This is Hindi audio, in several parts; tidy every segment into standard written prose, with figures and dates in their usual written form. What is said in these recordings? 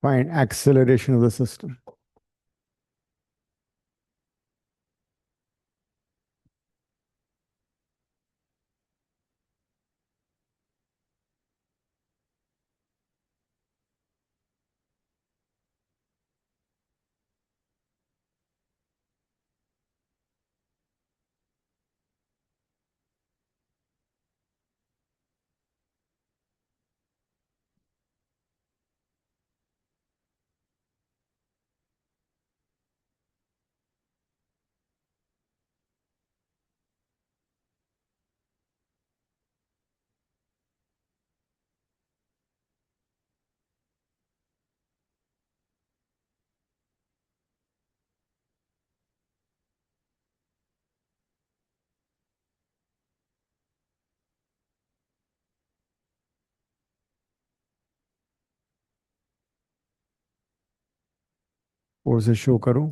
Find acceleration of the system. Forces show करो।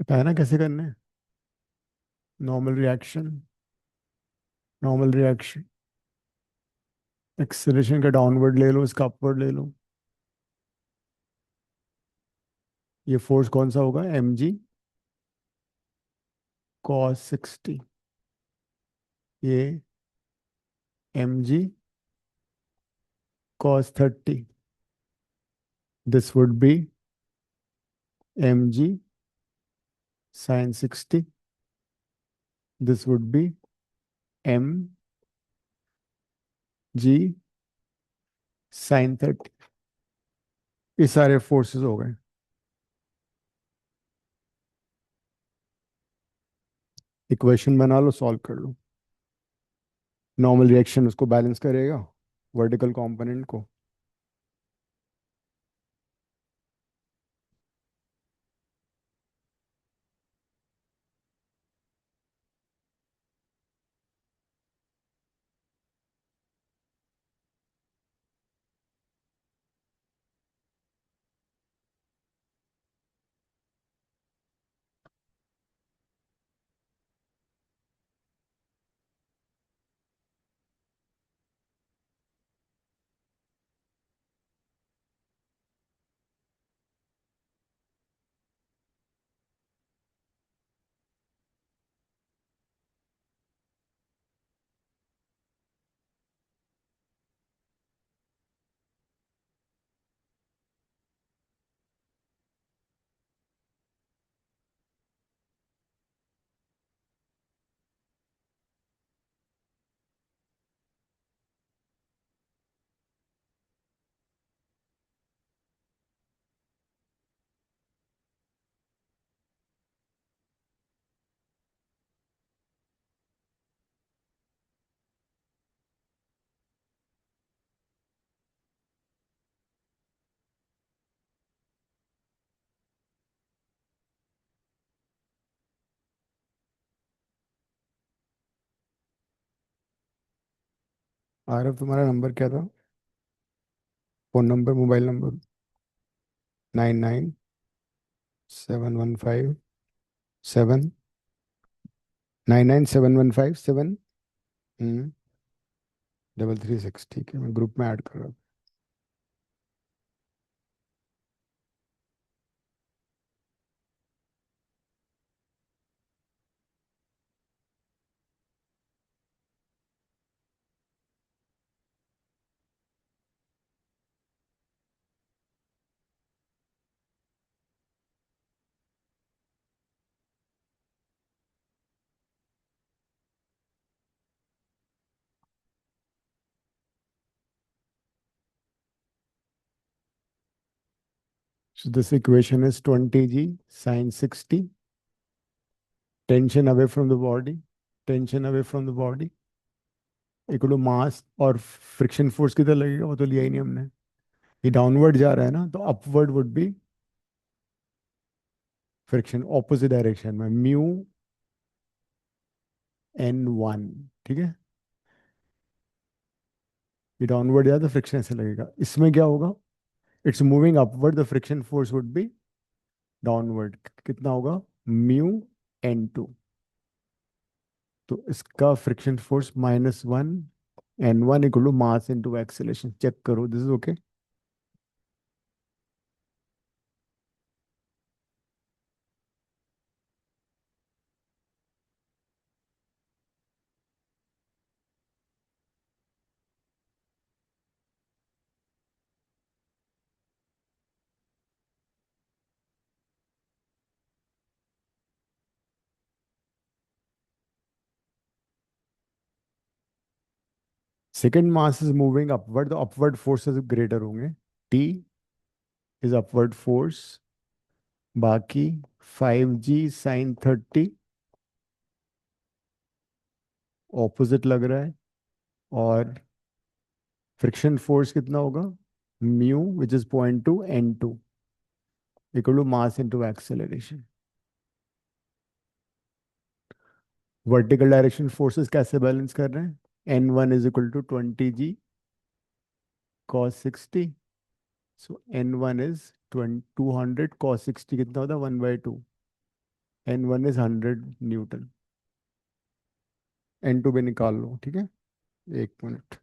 बताया ना कैसे करना है। Normal reaction, normal reaction. Acceleration का डाउनवर्ड ले लो, इसका अपवर्ड ले लो। ये फोर्स कौन सा होगा? M G cos 60। ये M G cos 30. This would be mg sin 60. This would be mg sin 30. ये सारे फोर्सेस हो गए। इक्वेशन बना लो, सॉल्व कर लो। नॉर्मल रिएक्शन उसको बैलेंस करेगा, वर्टिकल कंपोनेंट को। आरफ, तुम्हारा नंबर क्या था? Phone number, mobile number? 997157 997157 336। ठीक है, मैं ग्रुप में ऐड कर रहा हूँ। So this equation is 20g sine 60, tension away from the body, tension away from the body equal to mass, और फ्रिक्शन फोर्स किधर लगेगा वो तो लिया ही नहीं हमने, ये डाउनवर्ड जा रहा है ना, तो upward would be friction opposite direction में म्यू n1। ठीक है, ये डाउनवर्ड जाए तो फ्रिक्शन ऐसे लगेगा, इसमें क्या होगा, it's moving upward, the friction force would be downward, कितना होगा, म्यू n2। तो इसका friction force -1 n1 equal to mass into acceleration, check करो this is okay. Second mass is moving upward, तो अपवर्ड फोर्सेस ग्रेटर होंगे, टी इज अपवर्ड फोर्स, बाकी 5g sin 30 ऑपोजिट लग रहा है, और फ्रिक्शन फोर्स कितना होगा, mu which is 0.2 n2 equal to mass into acceleration. Vertical direction forces कैसे बैलेंस कर रहे हैं, n1 is equal to 20g cos 60, so n1 is 200 cos 60 कितना होता है 1/2, n1 इज 100 न्यूटन, n2 भी निकाल लो, ठीक है, एक मिनट।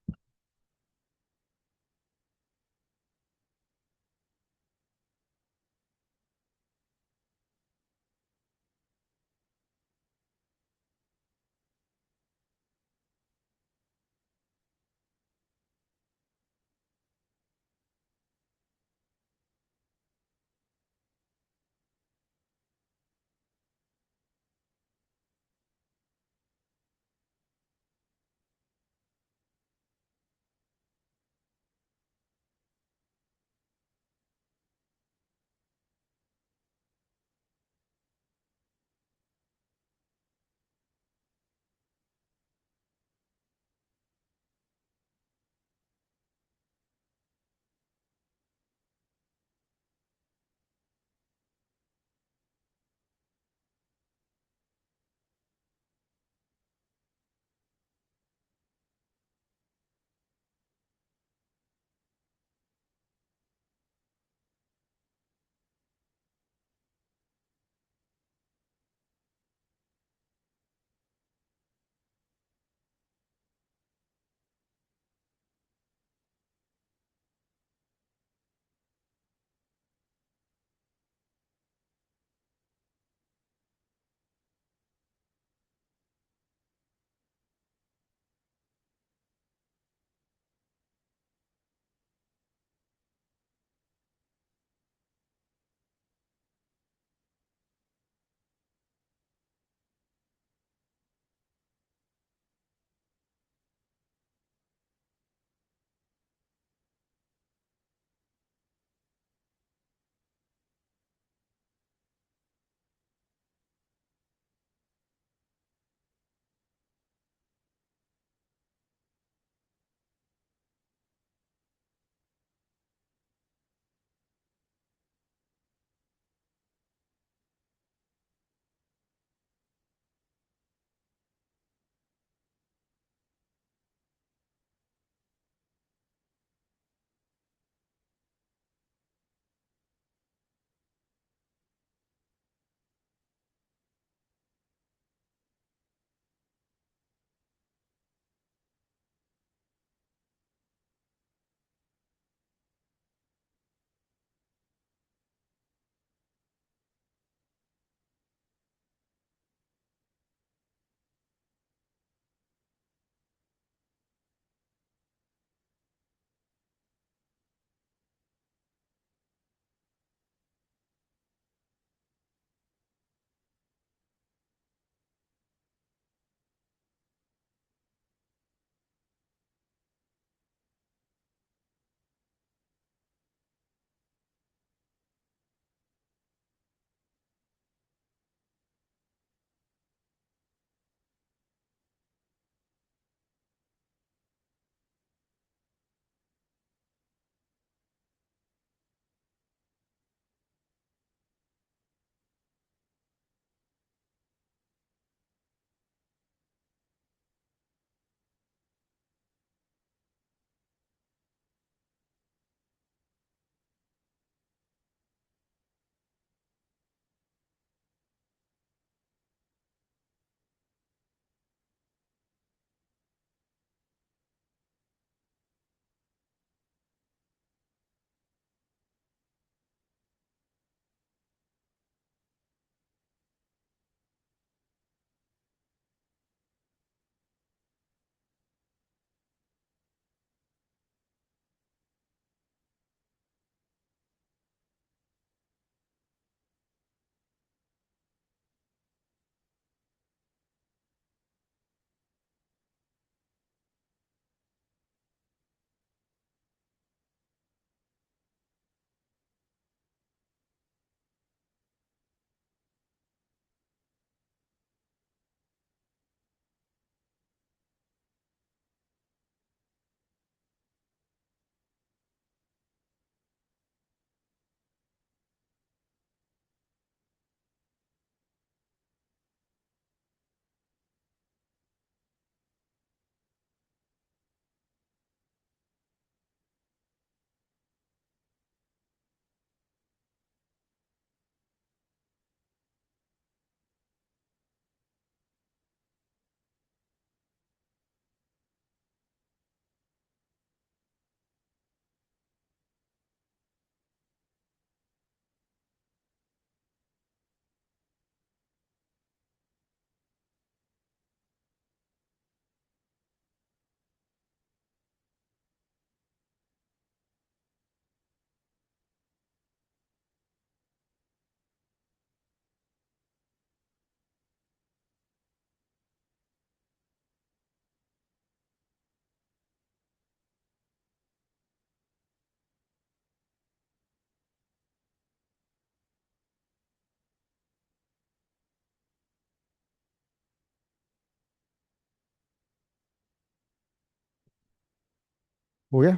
हो गया?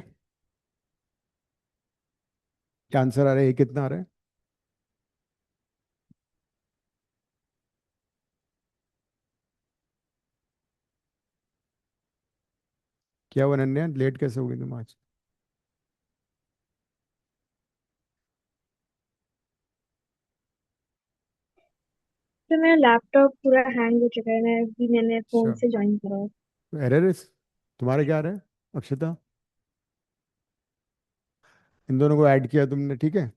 क्या आंसर आ रहा है? ये कितना आ रहा है? क्या हुआ अनन्या, लेट कैसे हो गई तुम आज? तो मेरा लैपटॉप पूरा हैंग हो चुका है। मैं अभी मैंने फोन अच्छा, से ज्वाइन करा है। एरर इस तुम्हारा क्या आ रहा है अक्षता? इन दोनों को ऐड किया तुमने, ठीक है?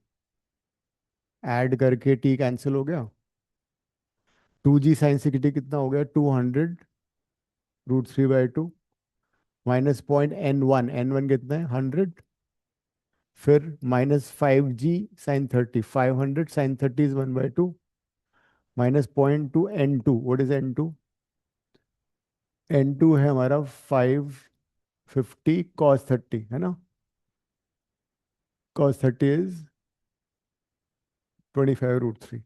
ऐड करके टी कैंसिल हो गया। 2g साइन सी टी कितना हो गया? 200√3/2 माइनस पॉइंट n1 कितना है? 100। फिर -5g sin 30, 500 sin 30 is 1/2 minus -0.2 n2। What is n2? n2 है हमारा 550 cos 30, है ना? cos 30 is 25√3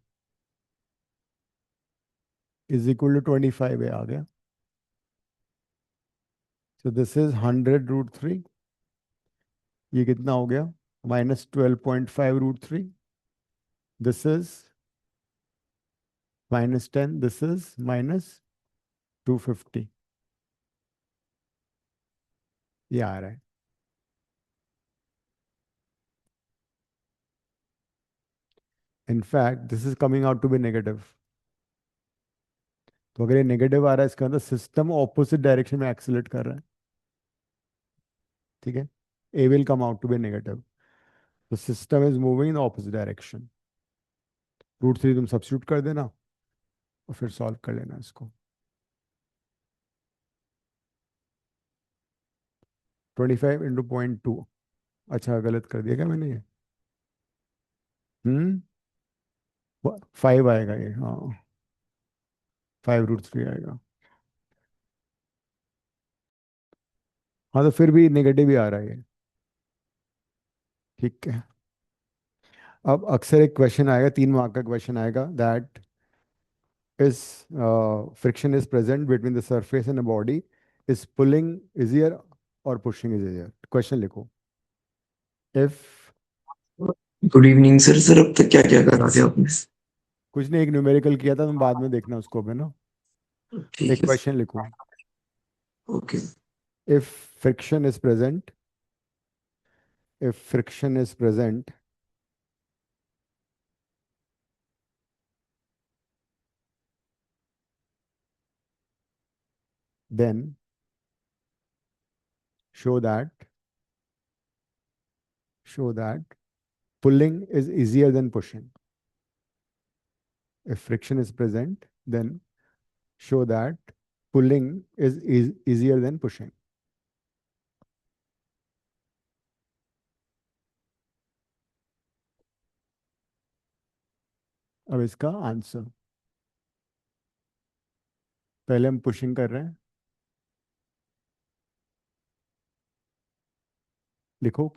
is equal to 25 है, आ गया। So this is 100√3। ये कितना हो गया? -12.5√3। This is -10। This is -250। ये आ रहा है। In fact this is coming out to be negative. तो अगर ये नेगेटिव आ रहा है, इसका मतलब सिस्टम ऑपोजिट डायरेक्शन में एक्सीलरेट कर रहा है। ठीक है? A will come out to be negative. तो system is moving in opposite direction. √3 तुम सब्स्टिट्यूट कर देना और फिर सॉल्व कर लेना इसको। 25 × 0.2। अच्छा, गलत कर दिया क्या मैंने ये? 5 आएगा ये, हाँ। 5√3 आएगा। हाँ, तो फिर भी नेगेटिव ही आ रहा है ये। ठीक है। अब अक्सर एक क्वेश्चन आएगा, 3 मार्क का क्वेश्चन आएगा, that is friction is present between the surface and body, is pulling easier और पुशिंग इज इजियर? क्वेश्चन लिखो। If good evening sir. Sir अब तक क्या क्या करा दिया आपने? कुछ ने एक न्यूमेरिकल किया था, तुम बाद में देखना उसको भी ना। ठीक एक है क्वेश्चन लिखो। Okay. If friction is present, if friction is present, then show that show that pulling is easier than pushing. If friction is present, then show that pulling is easier than pushing. अब इसका आंसर, पहले हम पुशिंग कर रहे हैं। लिखो,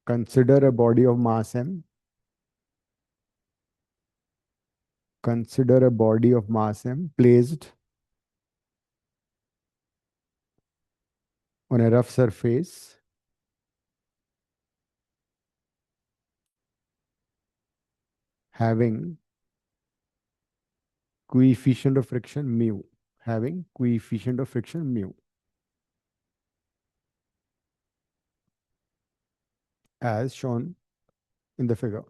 consider a body of mass m. Consider a body of mass m placed on a rough surface having coefficient of friction mu. Having coefficient of friction mu, as shown in the figure.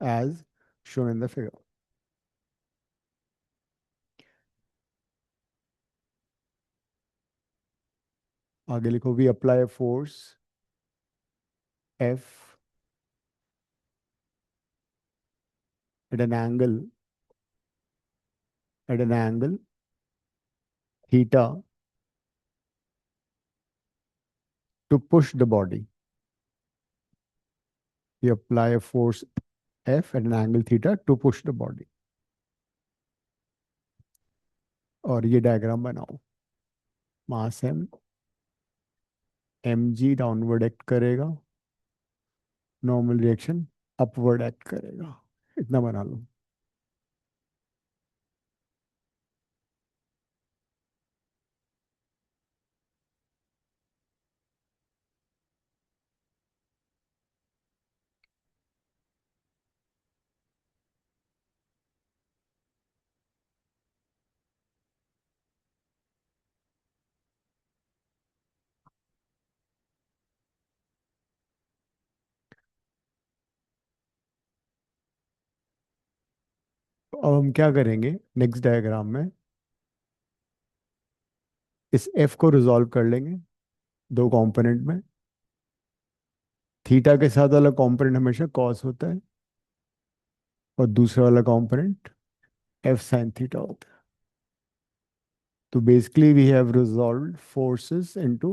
As shown in the figure. आगे लिखो, we apply a force F at an angle theta to push the body. We apply a force F at an angle theta to push the body. और ये डायग्राम बनाओ। मास m, mg डाउनवर्ड एक्ट करेगा, नॉर्मल रिएक्शन अपवर्ड एक्ट करेगा। इतना बना लो। अब हम क्या करेंगे नेक्स्ट डायग्राम में, इस एफ को रिजॉल्व कर लेंगे दो कंपोनेंट में। थीटा के साथ वाला कंपोनेंट हमेशा कॉस होता है और दूसरा वाला कंपोनेंट एफ साइन थीटा होता है। तो basically we have resolve forces into,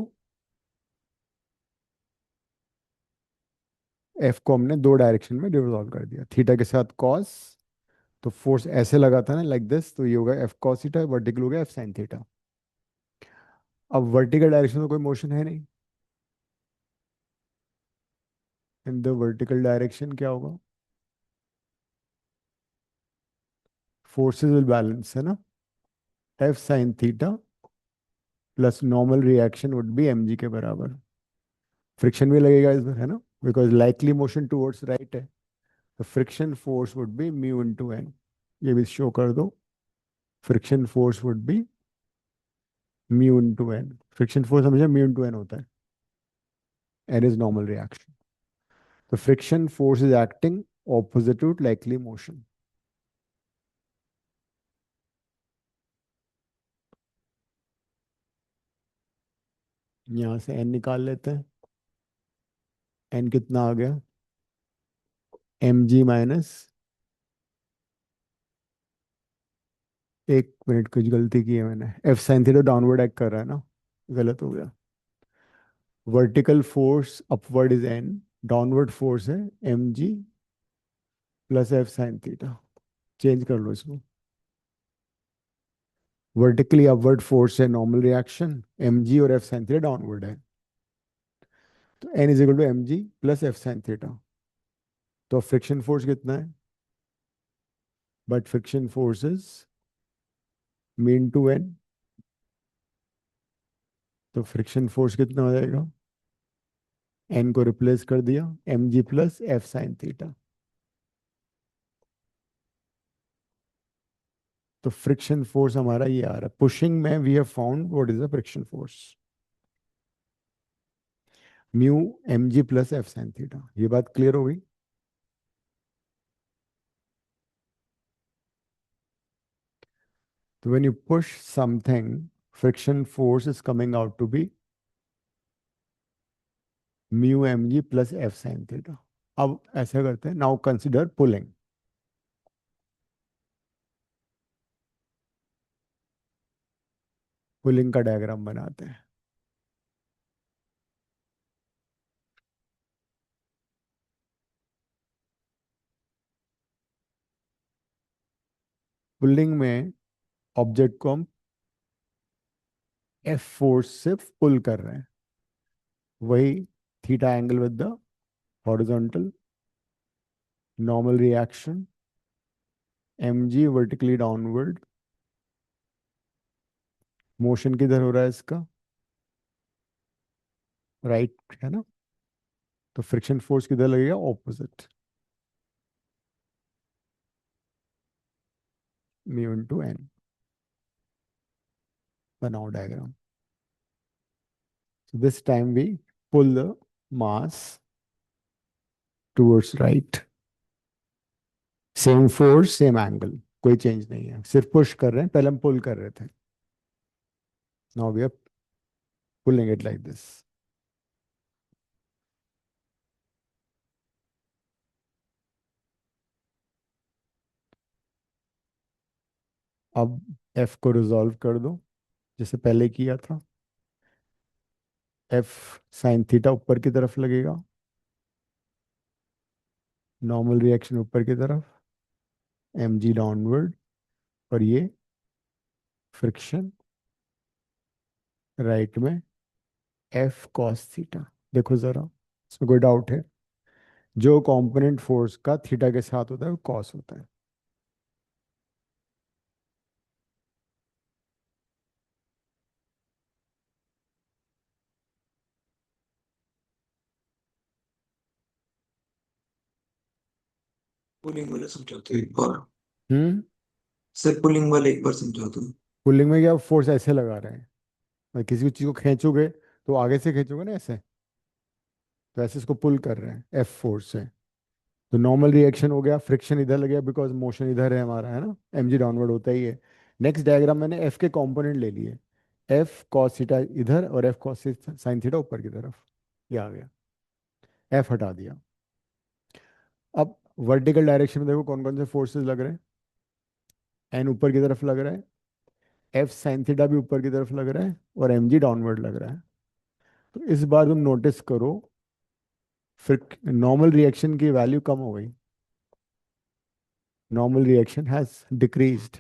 F को हमने दो डायरेक्शन में रिजॉल्व कर दिया। थीटा के साथ कॉस, तो फोर्स ऐसे लगा था ना लाइक दिस, तो ये होगा एफ कॉस थीटा, वर्टिकल हो गया एफ साइन थीटा। अब वर्टिकल डायरेक्शन में कोई मोशन है नहीं, इन द वर्टिकल डायरेक्शन क्या होगा, फोर्सेस विल बैलेंस, है ना। F sine theta plus normal reaction would be M G के बराबर। फ्रिक्शन भी लगेगा इस बार, है ना, because likely motion towards right है, तो friction force would be mu into N. ये भी शो कर दो, friction force would be mu into N. Friction force हमेशा म्यू इनटू एन होता है, एन इज नॉर्मल रिएक्शन। तो friction force is acting opposite to likely motion. यहां से एन निकाल लेते हैं। एन कितना आ गया, एम जी माइनस, एक मिनट कुछ गलती की है मैंने, F sine theta downward act कर रहा है ना, गलत हो गया। Vertical force upward is N, downward force है M G plus F sine theta. Change कर लो इसको, वर्टिकली अपवर्ड फोर्स है नॉर्मल रिएक्शन, एम जी और एफ साइन थीटा डाउनवर्ड है, तो N is equal to M G plus F sine theta. तो फ्रिक्शन फोर्स कितना है, but friction forces mean to N, तो फ्रिक्शन फोर्स कितना हो जाएगा, एन को रिप्लेस कर दिया, M G plus F sine theta. तो फ्रिक्शन फोर्स हमारा ये आ रहा है, पुशिंग में we have found what is the friction force, mu M G plus F sine theta. ये बात क्लियर हो गई। तो when you push something, friction force is coming out to be mu M G plus F sine theta. अब ऐसा करते हैं, नाउ कंसिडर पुलिंग। पुलिंग का डायग्राम बनाते हैं। पुलिंग में ऑब्जेक्ट को हम एफ फोर्स से पुल कर रहे हैं, वही theta angle with the horizontal, normal reaction, M G vertically downward, motion किधर हो रहा है इसका, राइट, है ना। तो फ्रिक्शन फोर्स किधर लगेगा, ऑपोजिट, म्यू इनटू एन। बनाओ diagram. So this time we pull the mass towards right. Same force same angle, कोई चेंज नहीं है, सिर्फ पुश कर रहे हैं, पहले हम पुल कर रहे थे, now we are pulling it like this. अब एफ को रिजॉल्व कर दो जैसे पहले किया था। एफ साइन थीटा ऊपर की तरफ लगेगा, नॉर्मल रिएक्शन ऊपर की तरफ, एम जी डाउनवर्ड, और ये फ्रिक्शन राइट में एफ कॉस थीटा। देखो जरा, इसमें कोई डाउट है, जो कंपोनेंट फोर्स का थीटा के साथ होता है वो कॉस होता है। पुलिंग वाला समझा दो एक बार। हम्म। सर पुलिंग वाला एक बार समझा दो। पुलिंग में क्या फोर्स ऐसे लगा रहे हैं, मतलब किसी भी चीज को खींचोगे तो आगे से खींचोगे ना ऐसे, तो ऐसे इसको पुल कर रहे हैं एफ फोर्स से। तो नॉर्मल रिएक्शन हो गया, फ्रिक्शन इधर लग गया बिकॉज मोशन इधर है हमारा, है ना, mg डाउनवर्ड होता ही है। नेक्स्ट डायग्राम मैंने f के कंपोनेंट ले लिए, f cos थीटा इधर और f cos sin थीटा ऊपर की तरफ, ये आ गया, f हटा दिया। अब वर्टिकल डायरेक्शन में देखो कौन कौन से फोर्सेस लग रहे हैं, n ऊपर की तरफ लग रहा है, f sin थीटा भी ऊपर की तरफ लग रहा है, और mg डाउनवर्ड लग रहा है। तो इस बार तुम नोटिस करो, फिर नॉर्मल रिएक्शन की वैल्यू कम हो गई, नॉर्मल रिएक्शन हैज डिक्रीज्ड।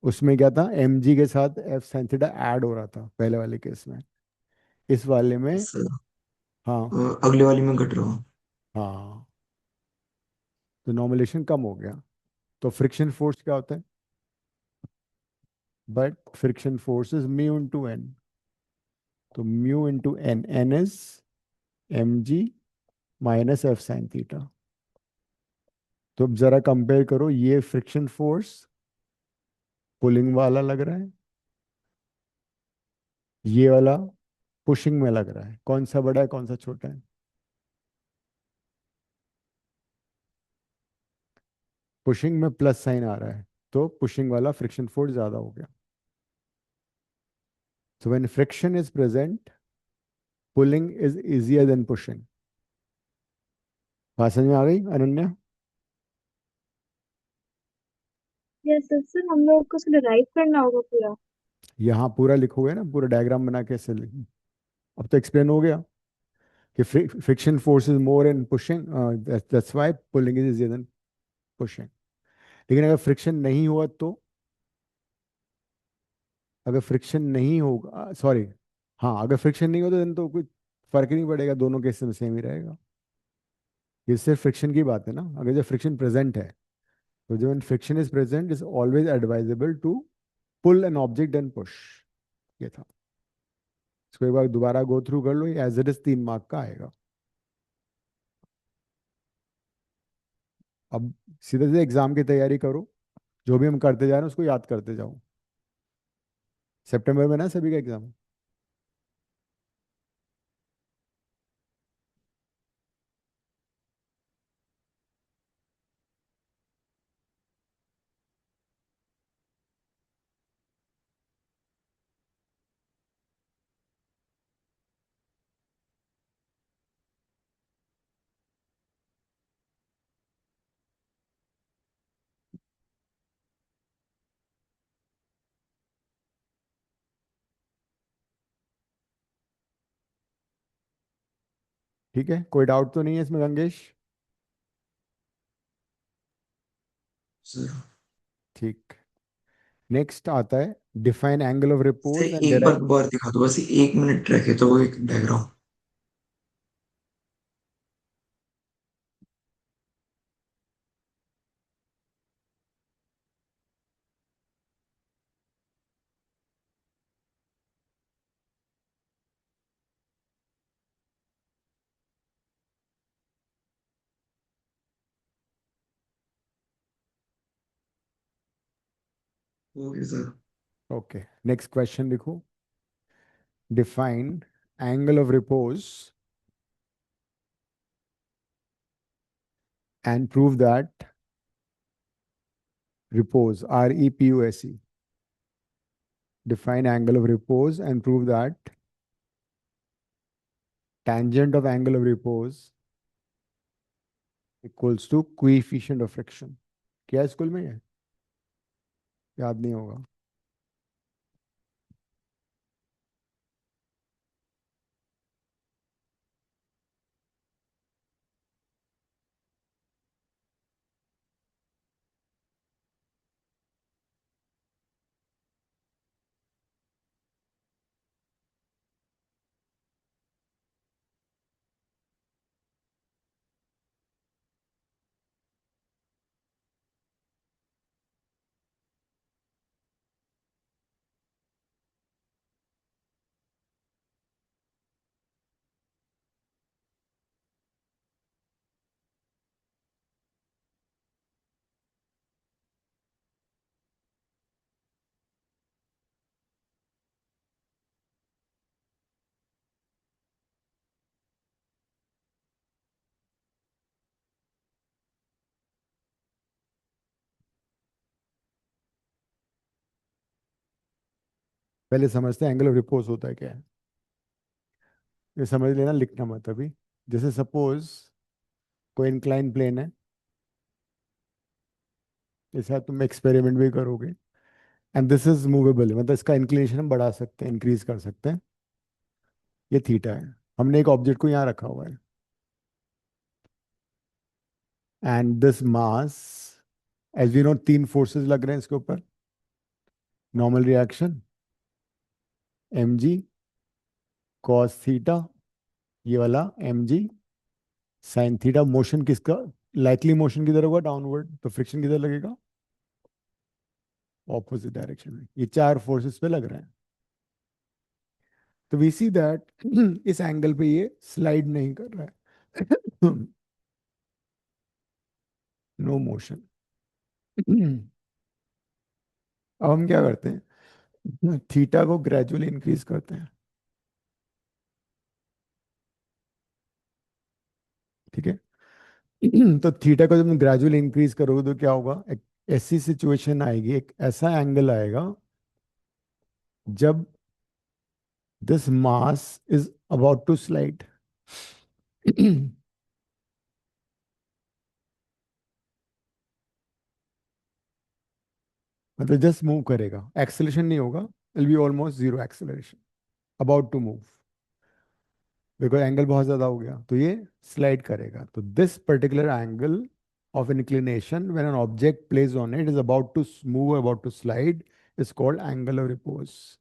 उसमें क्या था, mg के साथ f sin थीटा ऐड हो रहा था पहले वाले केस में, इस वाले में सर हाँ, अगले वाली में घट रहा हूँ। हाँ, तो नॉर्मलेशन कम हो गया। तो फ्रिक्शन फोर्स क्या होता है, but friction force is mu into N, तो mu into N, N is mg minus f sin theta. तो अब जरा कंपेयर करो, ये फ्रिक्शन फोर्स पुलिंग वाला लग रहा है, ये वाला पुशिंग में लग रहा है, कौन सा बड़ा है कौन सा छोटा है? पुशिंग में प्लस साइन आ रहा है, तो पुशिंग वाला फ्रिक्शन फोर्स ज्यादा हो गया। So when friction is present, pulling is easier than pushing. बात समझ में आ गई अनन्या? यस सर, हम लोग को डिराइव करना होगा पूरा। यहाँ पूरा लिखोगे ना, पूरा डायग्राम बना के ऐसे लिख, अब तो एक्सप्लेन हो गया कि friction force is more in pushing, that's why pulling is easier than pushing. लेकिन अगर फ्रिक्शन नहीं हुआ तो, अगर फ्रिक्शन नहीं होगा, सॉरी, हाँ, अगर फ्रिक्शन नहीं होता देन तो कुछ फर्क ही नहीं पड़ेगा, दोनों केस में सेम ही रहेगा। ये सिर्फ फ्रिक्शन की बात है ना, अगर जब फ्रिक्शन प्रेजेंट है, तो जब friction is present is always advisable to pull an object and push, ये था। इसको एक बार दोबारा गो थ्रू कर लो, ये एज इट इज 3 मार्क का आएगा। अब सीधे सीधे एग्जाम की तैयारी करो, जो भी हम करते जा रहे हैं उसको याद करते जाओ। सितंबर में ना सभी का एग्जाम। ठीक है, कोई डाउट तो नहीं है इसमें गंगेश? सर ठीक, नेक्स्ट आता है define angle of sir repose and एक बार डेराइव। दोबारा दिखा दो, बस 1 मिनट ट्रैक है तो वो एक background. Okay sir. Okay, next question लिखो, define angle of repose and prove that repose, REPOSE, define angle of repose and prove that tangent of angle of repose equals to coefficient of friction। क्या स्कूल में है, याद नहीं होगा? पहले समझते हैं एंगल ऑफ रिपोज होता है क्या है। ये समझ लेना, लिखना मत अभी। जैसे सपोज कोई इंक्लाइन प्लेन है, जैसे तुम एक्सपेरिमेंट भी करोगे, एंड दिस इज मूवेबल, मतलब इसका इंक्लिनेशन हम बढ़ा सकते हैं, इंक्रीज कर सकते हैं। ये थीटा है। हमने एक ऑब्जेक्ट को यहाँ रखा हुआ है, and this mass, as we know, तीन फोर्सेस लग रहे हैं इसके ऊपर। Normal reaction, M G cos theta, ये वाला M G sine theta. Motion किसका, लाइकली मोशन किधर होगा, डाउनवर्ड, तो फ्रिक्शन किधर लगेगा, ऑपोजिट डायरेक्शन में। ये चार फोर्सेस पे लग रहे हैं। तो वी सी दैट इस एंगल पे ये स्लाइड नहीं कर रहा है। No motion. अब हम क्या करते हैं, थीटा को ग्रेजुअली इंक्रीज करते हैं। ठीक है। तो थीटा को जब तुम ग्रेजुअली इंक्रीज करोगे तो क्या होगा, एक ऐसी सिचुएशन आएगी, एक ऐसा एंगल आएगा जब this mass is about to slide. मतलब जस्ट मूव करेगा, एक्सेलरेशन नहीं होगा, will be almost zero acceleration, about to move, because angle बहुत ज्यादा हो गया, तो ये स्लाइड करेगा। तो this particular angle of inclination when an object placed on it is about to move, about to slide, is called angle of repose.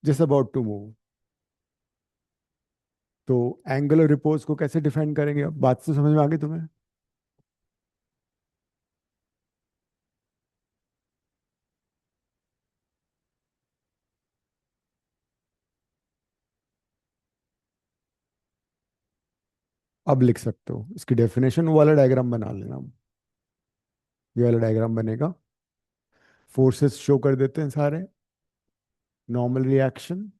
Just about to move. तो एंगल ऑफ रिपोज को कैसे डिफाइन करेंगे, अब बात तो समझ में आ गई तुम्हें। अब लिख सकते हो इसकी डेफिनेशन, वो वाला डायग्राम बना लेना। ये वाला डायग्राम बनेगा, फोर्सेस शो कर देते हैं सारे। Normal reaction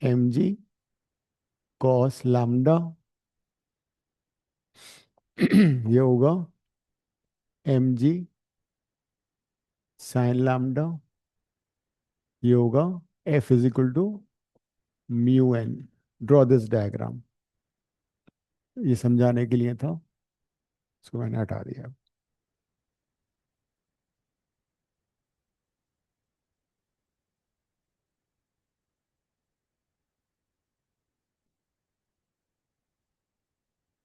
M G cos lambda, ये होगा एम जी साइन लैम्डा, ये होगा F is equal to mu N. Draw this diagram. ये समझाने के लिए था, इसको मैंने हटा दिया।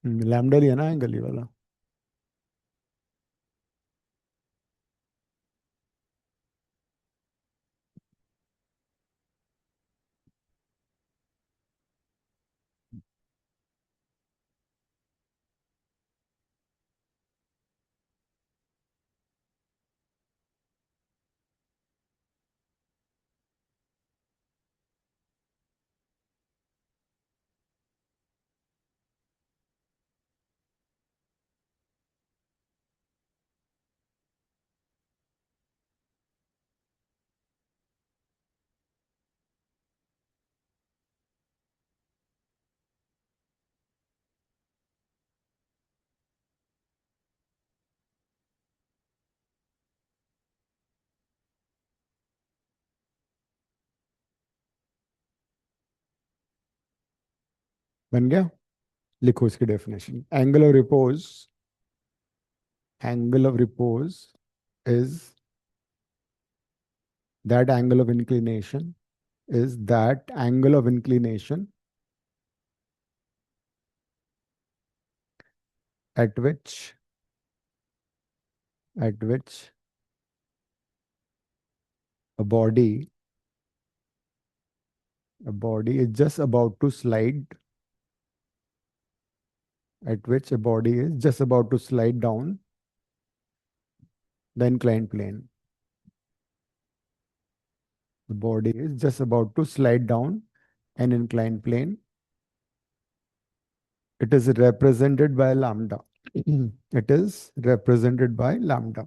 लैम्डा लिया ना एंगल ये वाला। बन गया। लिखो इसकी definition, angle of repose is that angle of inclination, is that angle of inclination at which a body is just about to slide, at which a body is just about to slide down the inclined plane. The body is just about to slide down an inclined plane. It is represented by lambda. It is represented by lambda.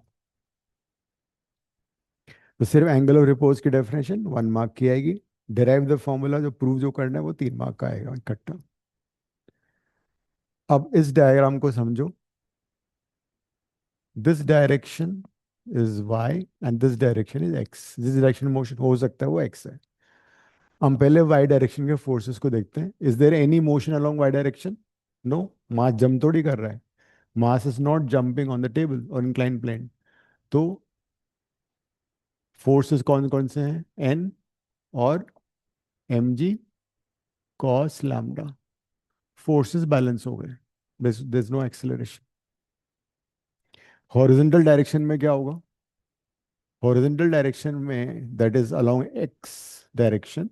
तो सिर्फ एंगल ऑफ रिपोज की डेफिनेशन 1 मार्क की आएगी। डिराइव द फॉर्मूला, जो प्रूव जो करना है वो 3 मार्क का आएगा इकट्ठा। अब इस डायग्राम को समझो। This direction is y and this direction is x. जिस डायरेक्शन में मोशन हो सकता है वो x है. हम पहले y डायरेक्शन के फोर्सेस को देखते हैं. Is there any motion along y direction? No. Mass jump थोड़ी कर रहा है. Mass is not jumping on the table और इंक्लाइन प्लेन. तो फोर्सेस कौन कौन से हैं? n और mg cos lambda. Forces balance हो गए. there's no acceleration. Horizontal direction में क्या होगा? हॉरिजॉन्टल डायरेक्शन में that is along x direction,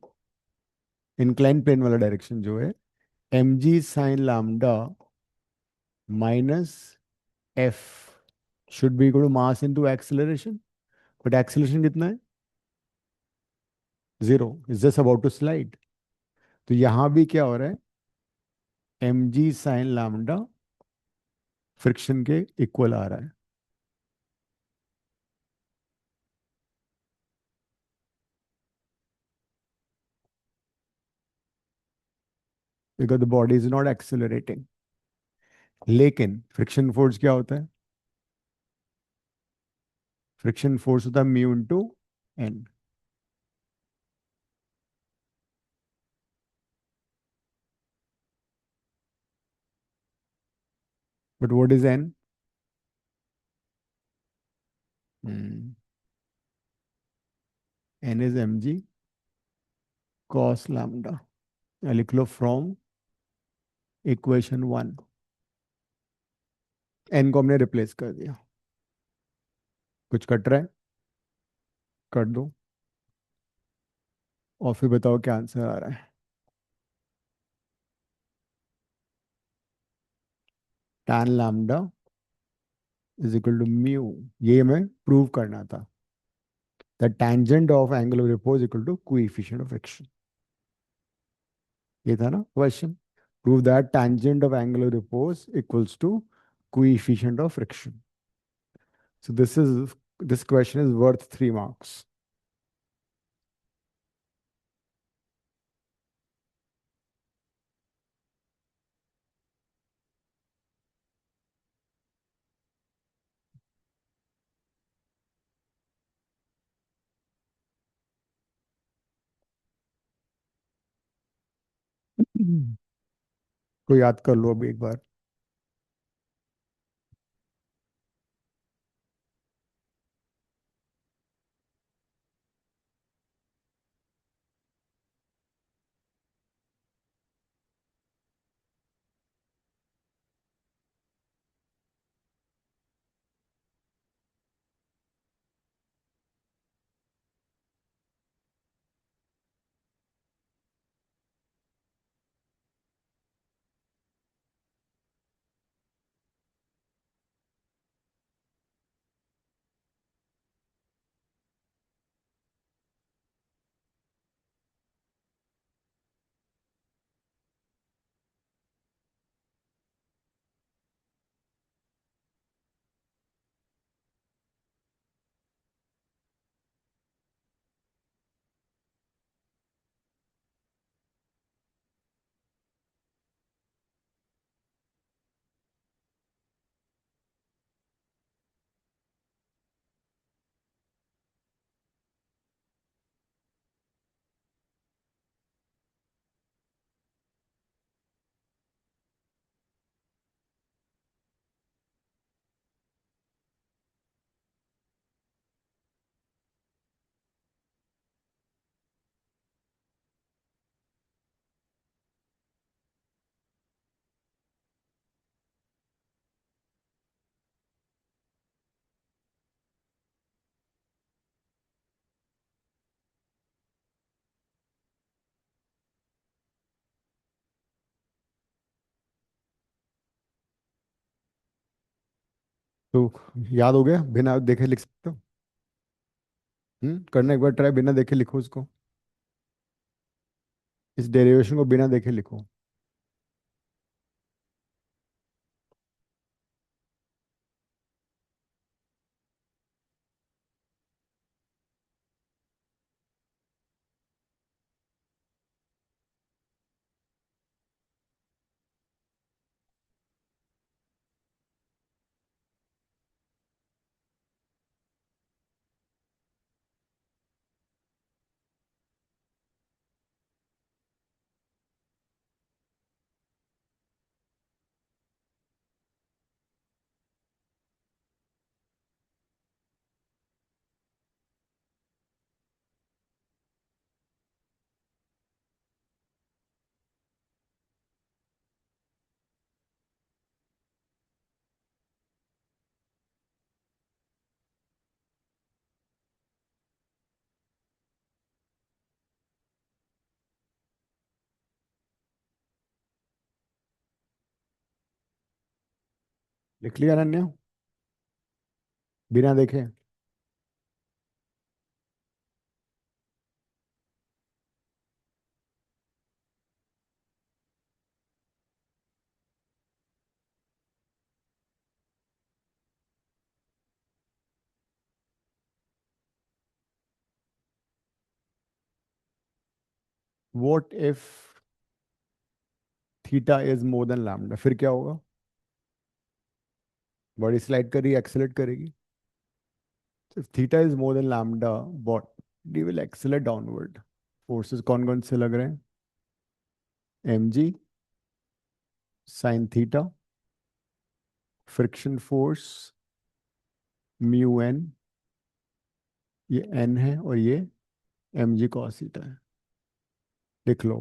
incline plane वाला डायरेक्शन जो है, mg sin lambda minus f should be equal to mass into acceleration. But acceleration कितना है? 0. Is just about to slide. तो यहां भी क्या हो रहा है? mg sin lambda फ्रिक्शन के इक्वल आ रहा है. Because the body is not accelerating. लेकिन फ्रिक्शन फोर्स क्या होता है? फ्रिक्शन फोर्स होता है mu into N. But what is N? N is mg cos lambda. या लिख लो फ्रॉम इक्वेशन 1. एन को हमने रिप्लेस कर दिया. कुछ कट रहा है? कर दो. और फिर बताओ क्या आंसर आ रहा है. tan lambda is equal to mu. ये हमें प्रूव करना था. The tangent of angle of repose equal to coefficient of friction. ये था ना question. Prove that tangent of angle of repose equals to coefficient of friction. So this question is worth 3 marks. तो याद कर लो अभी एक बार. तो याद हो गया? बिना देखे लिख सकते हो. करना एक बार ट्राई. बिना देखे लिखो उसको. इस डेरिवेशन को बिना देखे लिखो. लिख लिया अनन्या, बिना देखे? What if theta is more than lambda, फिर क्या होगा? बॉडी स्लाइड करेगी, एक्सेलरेट करेगी। If theta is more than lambda, body will accelerate downward. फोर्सेस कौन कौन से लग रहे हैं? mg sin theta, friction force mu N, ये n है और ये mg cos थीटा है। लिख लो,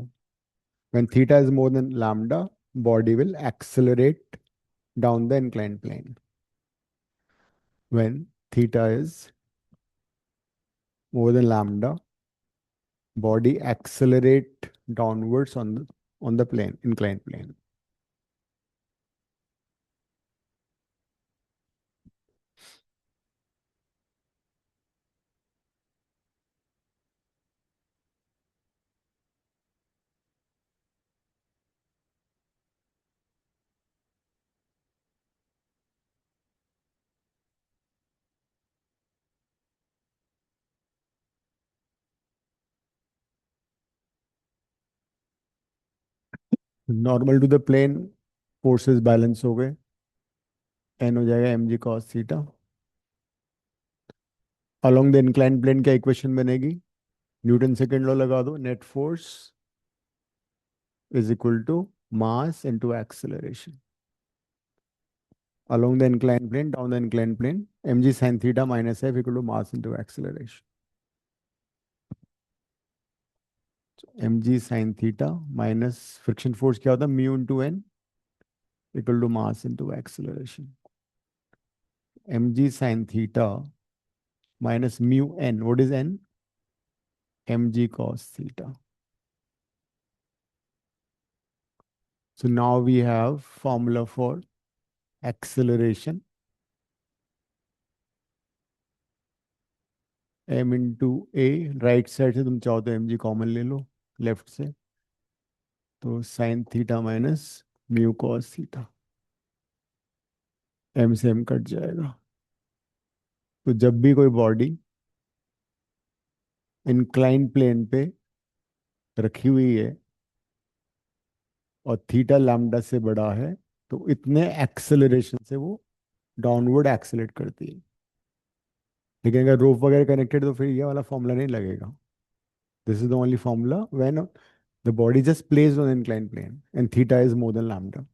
when theta is more than lambda, body will accelerate down the inclined plane. When theta is more than lambda, body accelerate downwards on the plane, inclined plane. Normal to the plane, forces balance हो गए, एन हो जाएगा M G cos theta. Along the incline plane क्या इक्वेशन बनेगी? न्यूटन सेकेंड लॉ लगा दो, net force is equal to mass into acceleration. Along the incline plane, down the incline plane, M G sine theta minus F equal to mass into acceleration. M G sine theta minus friction force क्या होता है? Mu into N equal to mass into acceleration. M G sine theta minus mu n. What is n? mg cos theta. So now we have formula for acceleration. m into a, right side से तुम चाहो तो mg कॉमन ले लो, लेफ्ट से, तो sign theta minus mu cos theta, m से m कट जाएगा। तो जब भी कोई बॉडी इंक्लाइन प्लेन पे रखी हुई है और थीटा लैम्डा से बड़ा है, तो इतने एक्सेलरेशन से वो डाउनवर्ड एक्सेलरेट करती है। लेकिन अगर रोप वगैरह कनेक्टेड तो फिर ये वाला फॉर्मूला नहीं लगेगा। This is the only formula when the body just placed on incline plane and theta is more than lambda.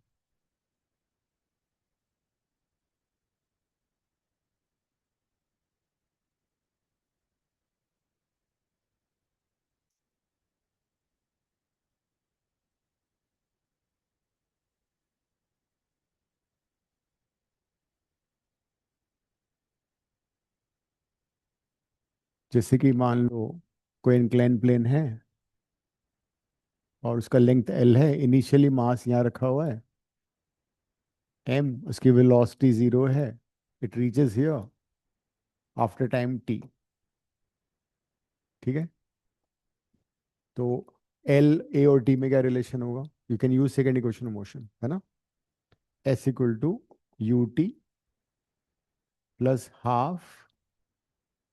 जैसे कि मान लो कोई इंक्लाइन प्लेन है और उसका लेंथ एल है, इनिशियली मास यहाँ रखा हुआ है एम, उसकी वेलोसिटी जीरो है, it reaches here after time T. ठीक है, तो एल ए और टी में क्या रिलेशन होगा? You can use second equation of motion, है ना, S equal to U T plus half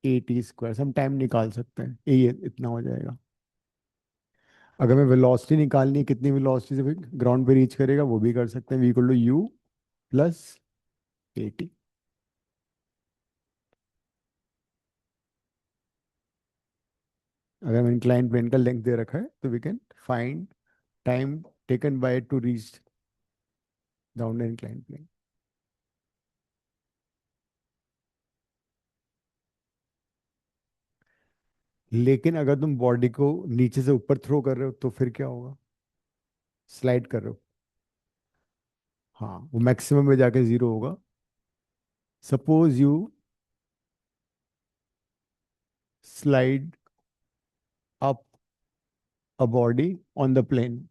A T square. हम टाइम निकाल सकते हैं, ये इतना हो जाएगा। अगर मैं वेलोसिटी निकालनी है, कितनी वेलोसिटी से ग्राउंड पे रीच करेगा, वो भी कर सकते हैं, V equal to U plus A T. अगर मैं इंक्लाइन प्लेन का लेंथ दे रखा है तो we can find time taken by to reach down the incline plane. लेकिन अगर तुम बॉडी को नीचे से ऊपर थ्रो कर रहे हो तो फिर क्या होगा? स्लाइड कर रहे हो, हाँ, वो मैक्सिमम में जाके जीरो होगा। Suppose you slide up a body on the plane,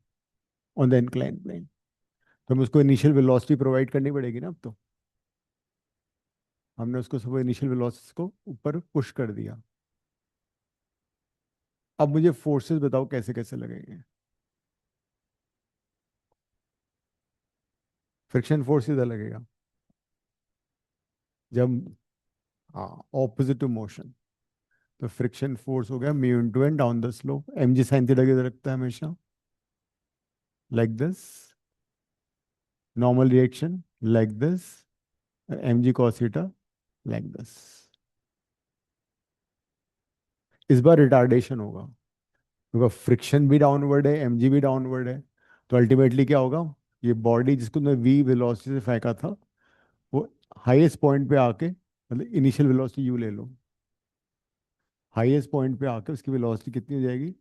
on the incline plane, तो हमें उसको इनिशियल वेलोसिटी प्रोवाइड करनी पड़ेगी ना अब तो। हमने उसको सब इनिशियल वेलोसिटी को ऊपर पुश कर दिया। अब मुझे फोर्सेस बताओ कैसे कैसे लगेंगे। फ्रिक्शन फोर्स इधर लगेगा जब, हाँ, ऑपोजिट टू मोशन। तो फ्रिक्शन फोर्स हो गया mu into N down the slope, M G sine theta किधर रखता है हमेशा, like this. Normal reaction like this, M G cos theta like this. इस बार रिटार्डेशन होगा क्योंकि फ्रिक्शन भी डाउनवर्ड है, एम जी भी डाउनवर्ड है। तो अल्टीमेटली क्या होगा, ये बॉडी जिसको तुमने वी वेलोसिटी से फेंका था, वो हाईएस्ट पॉइंट पे आके, मतलब इनिशियल वेलोसिटी यू ले लो, हाईएस्ट पॉइंट पे आके उसकी वेलोसिटी कितनी हो जाएगी,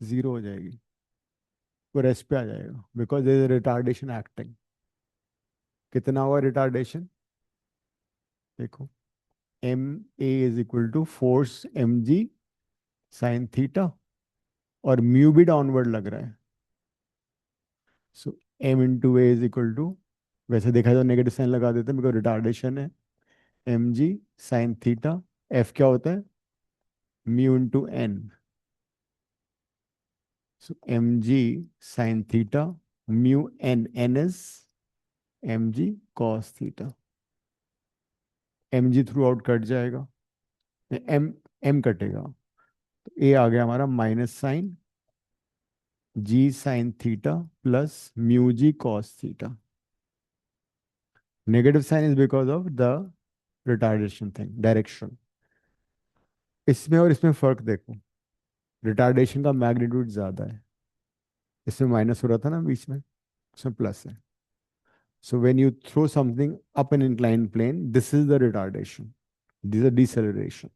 जीरो हो जाएगी। वो रेस्ट पे आ जाएगा because there is retardation acting. कितना हुआ रिटार्डेशन, देखो, M A is equal to force M G sine theta, और म्यू भी डाउनवर्ड लग रहा है। So M into A is equal to, वैसे देखा जाए तो नेगेटिव साइन लगा देते हैं बिकॉज रिटार्डेशन है, M G sine theta. F क्या होता है, mu into N. So M G sine theta mu N, N is M G cos theta. M G throughout cut जाएगा, एम एम कटेगा, तो ए आ गया हमारा minus sign G sine theta plus mu G cos theta. Negative sign is because of the retardation thing, direction. इसमें और इसमें फर्क देखो, रिटार्डेशन का मैग्नीट्यूड ज्यादा है, इसमें माइनस हो रहा था ना बीच में, उसमें प्लस है। So when you throw something up an incline plane, this is the retardation, this is deceleration.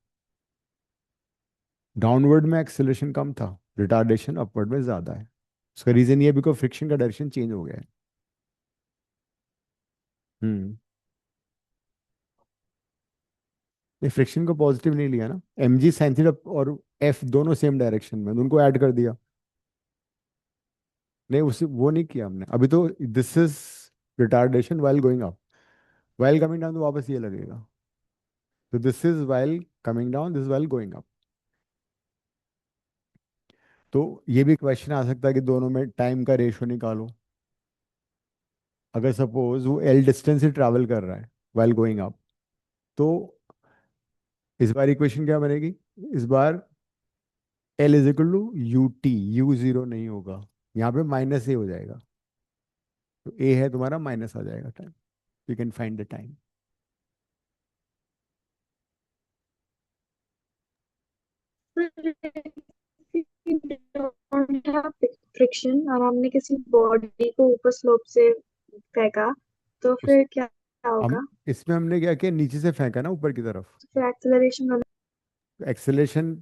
Downward में एक्सेलरेशन कम था, रिटार्डेशन अपवर्ड में ज्यादा है। उसका रीजन ये बिकॉज फ्रिक्शन का डायरेक्शन चेंज हो गया है। हम्म, नहीं, फ्रिक्शन को पॉजिटिव नहीं लिया ना, एम जी साइन थीटा और एफ दोनों सेम डायरेक्शन में, उनको ऐड कर दिया। नहीं, उसे वो नहीं किया हमने अभी तो। This is retardation while going up, while coming down तो वापस ये लगेगा। तो this is while coming down, this while going up. तो ये भी क्वेश्चन आ सकता है कि दोनों में टाइम का रेशो निकालो। अगर सपोज वो एल डिस्टेंस से ट्रैवल कर रहा है वाइल गोइंग अप, तो इस बार इक्वेशन क्या बनेगी, इस बार L is equal to U T, U zero नहीं होगा, यहाँ पे माइनस ए हो जाएगा। तो ए है तुम्हारा, माइनस आ जाएगा time, you can find the time. Friction और हमने किसी बॉडी को ऊपर स्लोप से फेंका, तो उस फिर क्या हम होगा? इसमें हमने क्या किया, नीचे से फेंका ना ऊपर की तरफ, तो फिर एक्सेलरेशन होना। एक्सेलेरेशन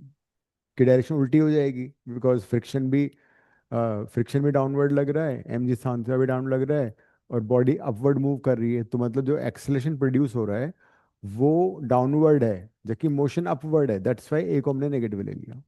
की डायरेक्शन उल्टी हो जाएगी बिकॉज फ्रिक्शन भी डाउनवर्ड लग रहा है, एम जी स्थान भी डाउन लग रहा है, और बॉडी अपवर्ड मूव कर रही है, तो मतलब जो एक्सेलेरेशन प्रोड्यूस हो रहा है वो डाउनवर्ड है, जबकि मोशन अपवर्ड है। दैट्स वाई ए को हमने नेगेटिव ले लिया।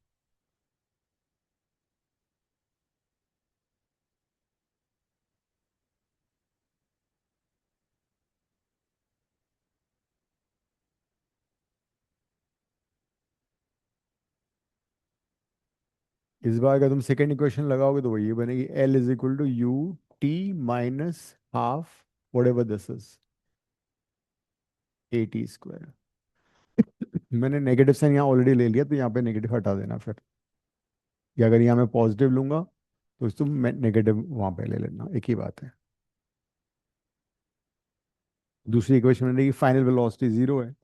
इस बार अगर तुम सेकेंड इक्वेशन लगाओगे तो वो ये बनेगी, L is equal to U T minus half whatever this is A T square. मैंने नेगेटिव साइन यहाँ ऑलरेडी ले लिया, तो यहाँ पे नेगेटिव हटा देना फिर, या अगर यहाँ मैं पॉजिटिव लूंगा तो तुम नेगेटिव वहां पे ले लेना, एक ही बात है। दूसरी इक्वेशन में कि फाइनल वेलोसिटी जीरो है।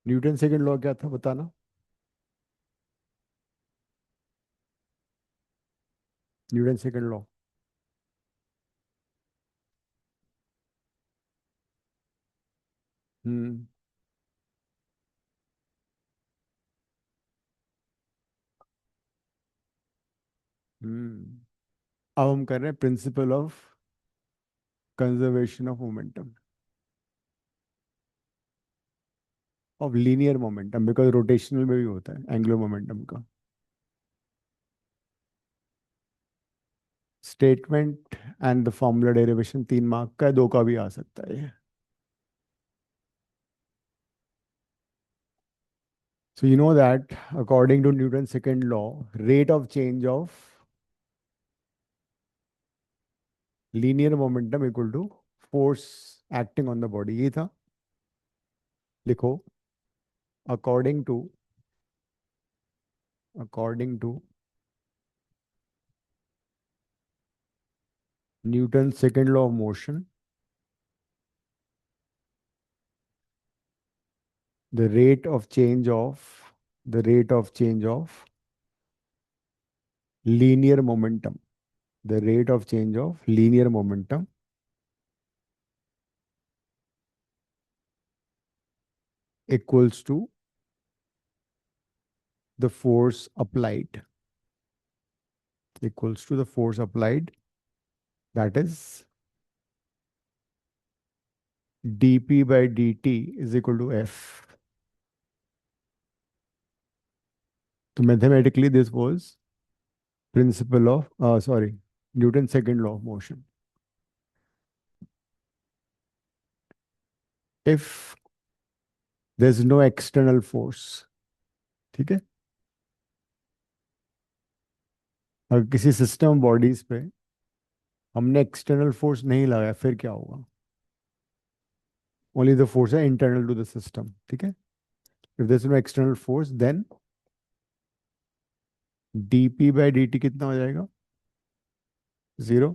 न्यूटन सेकंड लॉ क्या था बताना। Newton second law. Hmm. Hmm. अब हम कर रहे हैं principle of conservation of momentum of linear momentum, because rotational में भी होता है एंगुलर मोमेंटम का। Statement and the formula derivation 3 mark का है, 2 का भी आ सकता है ये। So you know that according to Newton's second law, rate of change of linear momentum equal to force acting on the body, ये था। लिखो according to Newton's second law of motion, the rate of change of linear momentum, the rate of change of linear momentum equals to the force applied, that is dp by dt is equal to f. So mathematically this was principle of Newton's second law of motion. If there's no external force, ठीक है, अगर किसी सिस्टम बॉडीज पे हमने एक्सटर्नल फोर्स नहीं लगाया फिर क्या होगा? ओनली द फोर्स है इंटरनल टू द सिस्टम, ठीक है। If there is no external force then dp by dt कितना हो जाएगा? 0।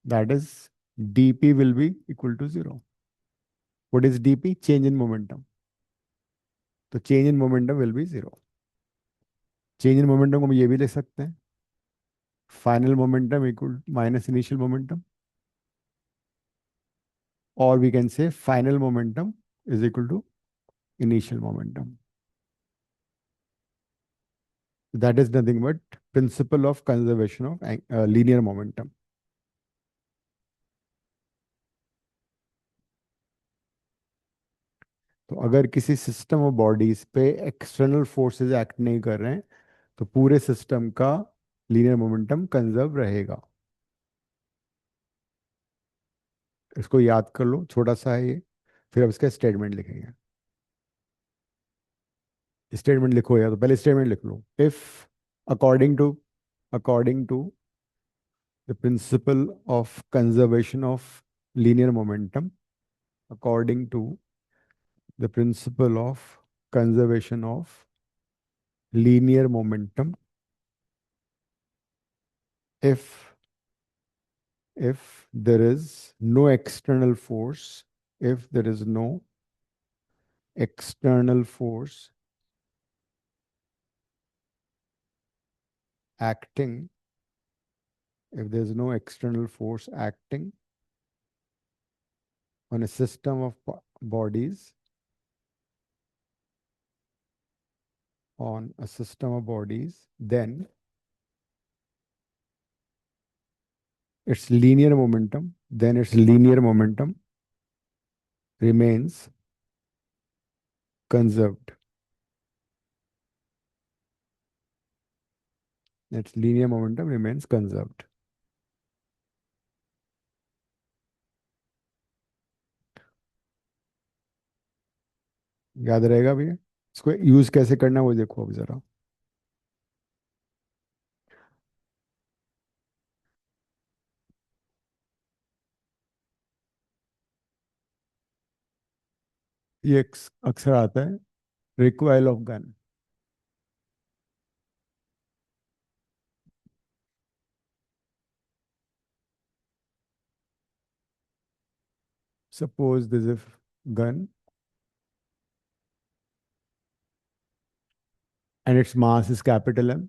That is dp will be equal to 0। What is dp? Change in momentum. तो change in momentum will be 0। Change in momentum को हम ये भी लिख सकते हैं, final momentum equal minus initial momentum, or we can say final momentum is equal to initial momentum. That is nothing but principle of conservation of linear momentum. तो अगर किसी सिस्टम ऑफ बॉडीज पे एक्सटर्नल फोर्सेस एक्ट नहीं कर रहे हैं तो पूरे सिस्टम का लीनियर मोमेंटम कंजर्व रहेगा। इसको याद कर लो, छोटा सा है ये। फिर अब इसका स्टेटमेंट लिखेंगे। स्टेटमेंट लिखो या तो पहले स्टेटमेंट लिख लो। If according to according to the principle of conservation of linear momentum, according to the principle of conservation of linear momentum, if there is no external force, if there is no external force acting, if there is no external force acting on a system of bodies, then its linear momentum remains conserved. Its linear momentum remains conserved. याद रहेगा भैया? इसको यूज कैसे करना है वो देखो अब जरा। ये अक्सर आता है recoil of gun. Suppose there's a gun and its mass is capital M,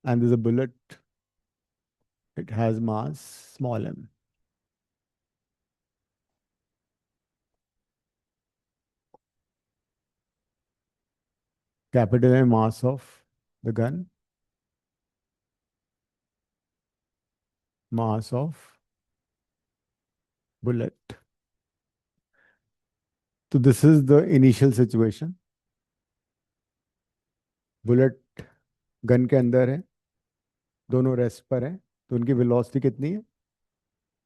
and there's a bullet, it has mass small m. Capital M mass of the gun, mass of bullet. So this is the initial situation. Bullet gun के अंदर है, दोनों रेस्ट पर है, तो उनकी वेलोसिटी कितनी है?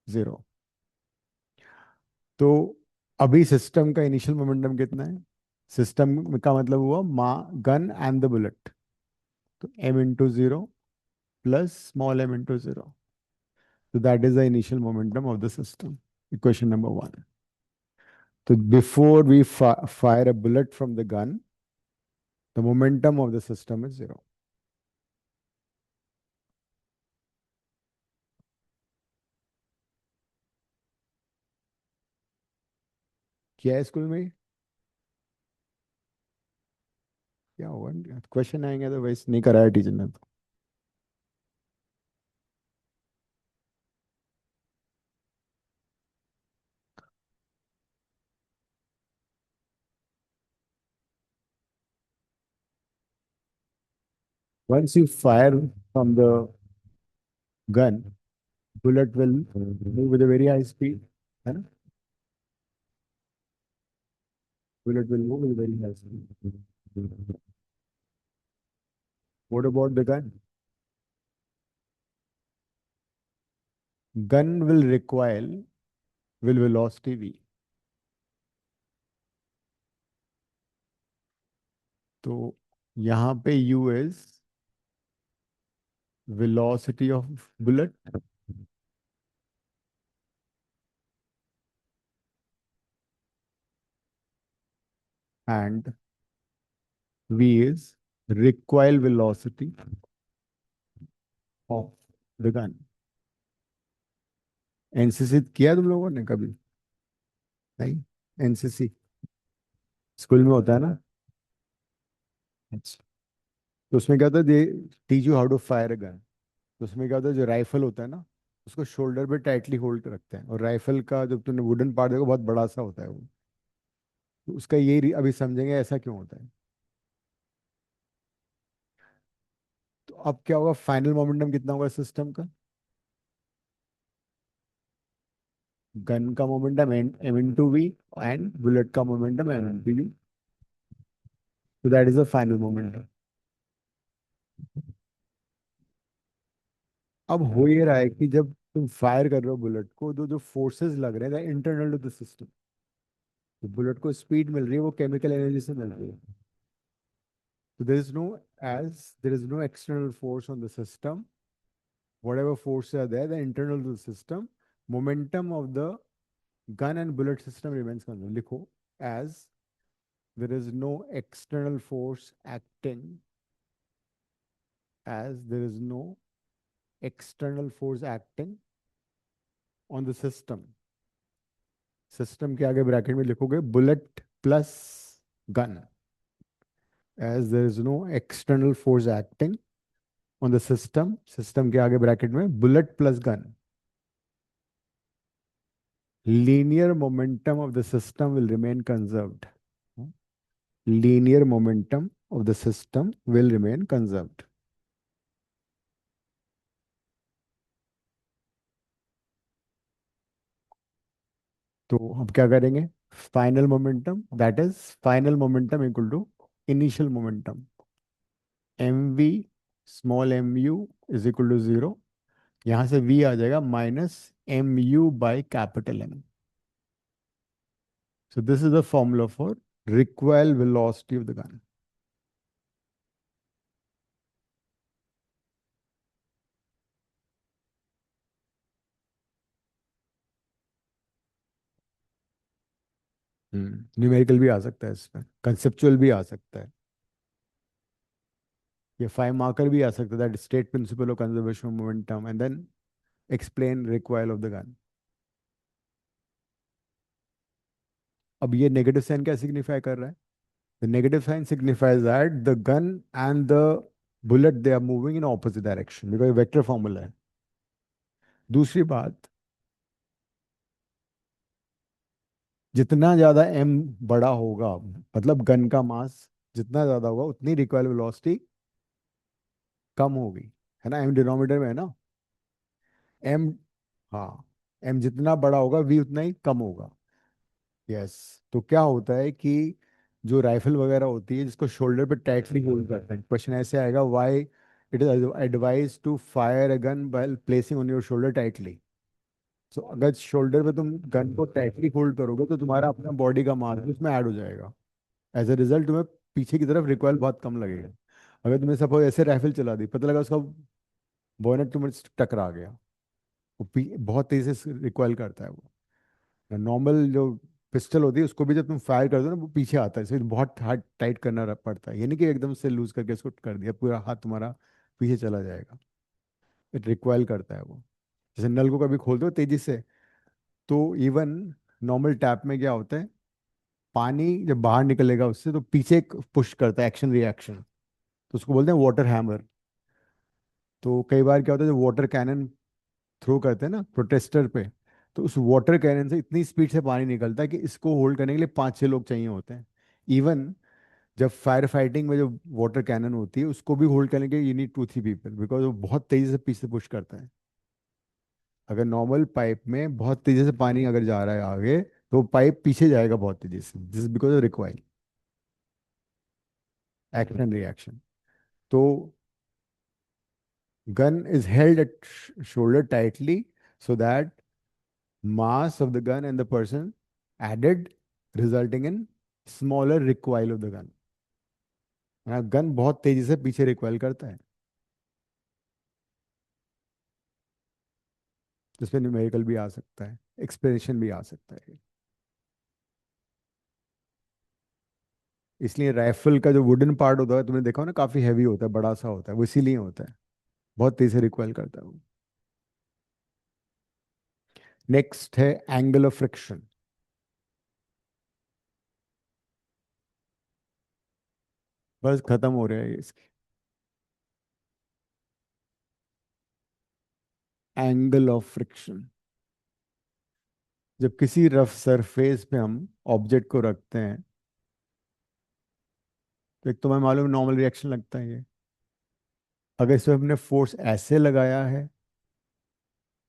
0। तो अभी सिस्टम का इनिशियल मोमेंटम कितना है? सिस्टम का मतलब हुआ गन एंड द बुलेट, तो m into 0 plus small m into 0, so that is the initial momentum of the system. Equation number 1. So before we fire a bullet from the gun, the momentum of the system is 0. क्या है स्कूल में? क्या होगा? क्वेश्चन आएंगे तो वैसे नहीं कराया टीचर ने तो। Once you fire from the gun, bullet will move with a very high speed, है ना? Bullet will move with a very high speed. What about the gun? Gun will velocity v. तो यहाँ पे u is velocity of bullet, and v is recoil velocity of the gun. NCC किया तुम लोगों ने कभी? नहीं, एनसीसी स्कूल में होता है ना? अच्छा। तो उसमें क्या होता है, they teach you how to fire a gun. तो उसमें क्या होता है, जो राइफल होता है ना, उसको शोल्डर पे टाइटली होल्ड कर रखते हैं, और राइफल का जब तुमने वुडन पार्ट देखो बहुत बड़ा सा होता है वो। तो उसका ये अभी समझेंगे ऐसा क्यों होता है। तो अब क्या होगा, फाइनल मोमेंटम कितना होगा सिस्टम का? गन का momentum M into V, and bullet का मोमेंटम एम इंटू वी, तो that is the final momentum. अब हो ये रहा है कि जब तुम फायर कर रहे हो बुलेट को, तो जो फोर्सेस लग रहे हैं इंटरनल टू द सिस्टम, तो बुलेट को स्पीड मिल रही है वो केमिकल एनर्जी से मिल रही है। So there is no external force on the system. Whatever forces are there, the internal to the system, momentum of the gun and bullet system remains constant. लिखो as there is no external force acting, as there is no external force acting on the system. System के आगे ब्रैकेट में लिखोगे bullet plus gun, as there is no external force acting on the system. System के आगे ब्रैकेट में bullet plus gun. Linear momentum of the system will remain conserved. Linear momentum of the system will remain conserved. तो हम क्या करेंगे, final momentum, that is final momentum equal to initial momentum M V small M U is equal to 0। यहां से v आ जाएगा minus M U by capital M. So this is the formula for recoil velocity of the gun. Numerical भी आ सकता है इसमें, कंसेप्चुअल भी आ सकता है, ये 5 मार्कर भी आ सकता है, that state principle of conservation of momentum and then explain recoil of the gun. अब ये नेगेटिव साइन क्या सिग्निफाई कर रहा है? The negative sign signifies that the gun and the bullet they are moving in opposite direction, because vector formula है। दूसरी बात, जितना ज्यादा एम बड़ा होगा, मतलब गन का मास जितना ज्यादा होगा, उतनी रिकॉइल वेलोसिटी कम होगी, है ना? एम डिनोमिनेटर में है ना, एम। हाँ, एम जितना बड़ा होगा वी उतना ही कम होगा। यस। तो क्या होता है कि जो राइफल वगैरह होती है जिसको शोल्डर पे टाइटली होल्ड करते हैं, क्वेश्चन ऐसे आएगा, why it is advise to fire a gun by placing on your shoulder tightly. So अगर शोल्डर पे तुम गन को टाइटली होल्ड करोगे तो तुम्हारा अपना बॉडी का मास भी उसमें ऐड हो जाएगा। एज अ रिजल्ट तुम्हें पीछे की तरफ रिकॉइल बहुत कम लगेगा। अगर तुमने सपोज ऐसे राइफल चला दी, पता लगा उसका बॉनेट तुम्हें टकरा गया, वो बहुत तेजी से रिकॉइल करता है वो। नॉर्मल जो पिस्टल होती है उसको भी जब तुम फायर कर दो ना, वो पीछे आता है, इसलिए बहुत हार्ड टाइट करना पड़ता है। ये नहीं कि एकदम से लूज करके इसको कर दिया, पूरा हाथ तुम्हारा पीछे चला जाएगा। इट रिक्वायल करता है वो। जैसे नल को कभी खोलते हो तेजी से, तो इवन नॉर्मल टैप में क्या होता है, पानी जब बाहर निकलेगा उससे तो पीछे पुश करता है, एक्शन रिएक्शन। तो उसको बोलते हैं वाटर हैमर। तो कई बार क्या होता है, जब वाटर कैनन थ्रो करते हैं ना प्रोटेस्टर पे, तो उस वाटर कैनन से इतनी स्पीड से पानी निकलता है कि इसको होल्ड करने के लिए 5-6 लोग चाहिए होते हैं। इवन जब फायर फाइटिंग में जो वाटर कैनन होती है उसको भी होल्ड करने के लिए यू नीड 2-3 पीपल, बिकॉज वो बहुत तेजी से पीछे पुश करता है। अगर नॉर्मल पाइप में बहुत तेजी से पानी अगर जा रहा है आगे, तो पाइप पीछे जाएगा बहुत तेजी से, this because of require action reaction. तो gun is held at shoulder tightly so that mass of the gun and the person added, resulting in smaller recoil of the gun. Gun बहुत तेजी से पीछे रिकॉइल करता है। जिसमें न्यूमेरिकल भी आ सकता है, एक्सप्रेशन भी आ सकता है। इसलिए राइफल का जो वुडन पार्ट होता है तुमने देखा हो ना, काफी हैवी होता है, बड़ा सा होता है, वो इसीलिए होता है, बहुत तेजी से रिकॉइल करता है वो। नेक्स्ट है एंगल ऑफ फ्रिक्शन। बस खत्म हो रहा है इसकी। एंगल ऑफ फ्रिक्शन, जब किसी रफ सरफेस पे हम ऑब्जेक्ट को रखते हैं, तो एक तो मैं मालूम नॉर्मल रिएक्शन लगता है ये। अगर इसमें हमने फोर्स ऐसे लगाया है,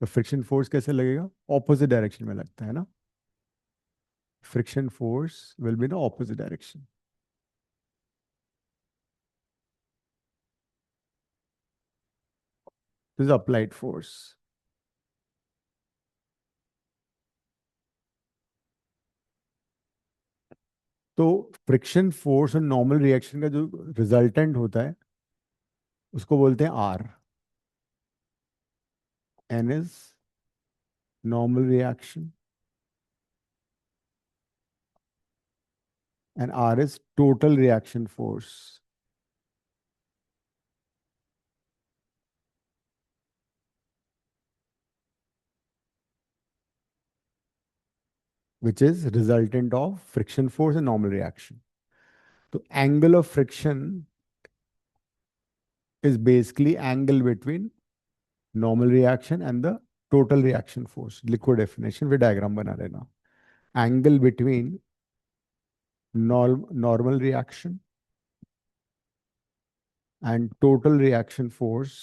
तो फ्रिक्शन फोर्स कैसे लगेगा? ऑपोजिट डायरेक्शन में लगता है ना। Friction force will be in opposite direction. This is applied force. तो फ्रिक्शन फोर्स और नॉर्मल रिएक्शन का जो रिजल्टेंट होता है उसको बोलते हैं R. N is normal reaction and R is total reaction force, which is resultant of friction force and normal reaction. So angle of friction is basically angle between normal reaction and the total reaction force. लिखो definition फिर diagram बना लेना। Angle between normal reaction and total reaction force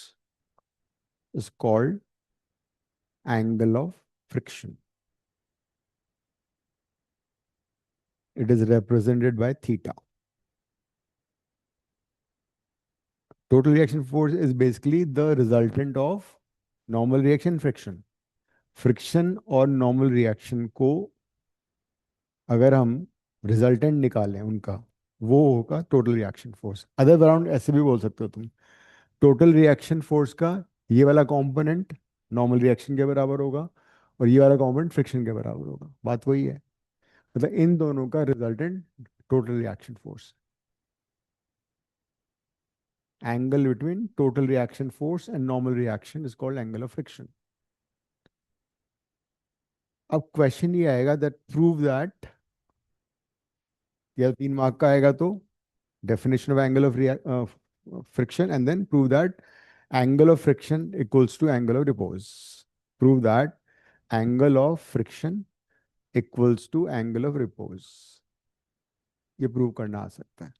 is called angle of friction. It is represented by theta. Total reaction force is basically the resultant of normal reaction friction. Friction और नॉर्मल रिएक्शन को अगर हम रिजल्टेंट निकालें उनका, वो होगा total reaction force. Other around ऐसे भी बोल सकते हो तुम, टोटल रिएक्शन फोर्स का ये वाला कंपोनेंट नॉर्मल रिएक्शन के बराबर होगा और ये वाला कंपोनेंट फ्रिक्शन के बराबर होगा। बात वही है, मतलब इन दोनों का resultant total reaction force. Angle between total reaction force and normal reaction is called angle of friction. अब क्वेश्चन ये आएगा दैट प्रूव दैट या 3 मार्क का आएगा तो definition of angle of friction, and then prove that angle of friction equals to angle of repose. Prove that angle of friction equals to angle of repose. ये प्रूव करना आ सकता है.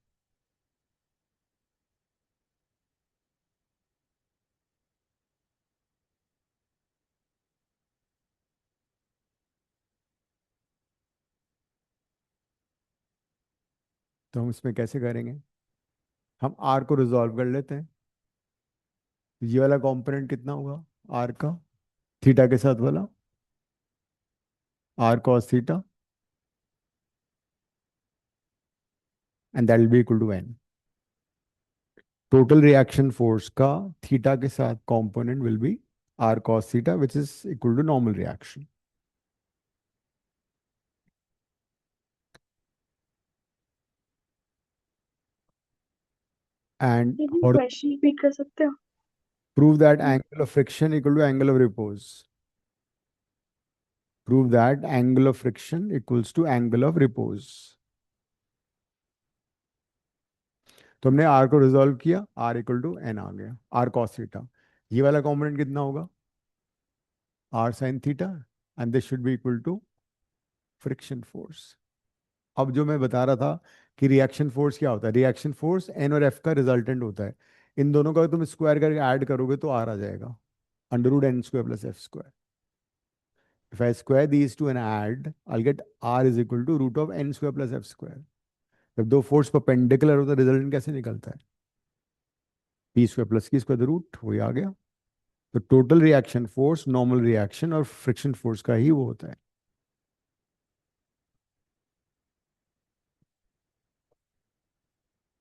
तो हम इसमें कैसे करेंगे? हम आर को रिजॉल्व कर लेते हैं. ये वाला कंपोनेंट कितना होगा आर का, थीटा के साथ वाला, R cos theta, and that will be equal to N. Total reaction force का थीटा के साथ component will be R cos theta, which is equal to normal reaction. And question repeat कर सकते हो? prove that angle of friction equal to angle of repose. Prove that angle of friction equals to angle of repose. तो हमने r को रिजॉल्व किया, r इक्वल टू एन आ गया, r cos थीटा. ये वाला कंपोनेंट कितना होगा? r sin theta, and this should be equal to friction force. अब जो मैं बता रहा था कि रिएक्शन फोर्स क्या होता है, रिएक्शन फोर्स एन और एफ का रिजल्टेंट होता है. इन दोनों का तुम स्क्वायर करके ऐड करोगे तो आर आ जाएगा, under root N square plus F square. If I square these two and add, I'll get R is equal to root of n square plus f square. जब दो फोर्स परपेंडिकुलर होता है रिजल्टेंट कैसे निकलता है? पी स्क्वायर प्लस की स्क्वायर रूट, वही आ गया. तो total reaction force normal reaction और फ्रिक्शन फोर्स का ही वो होता है.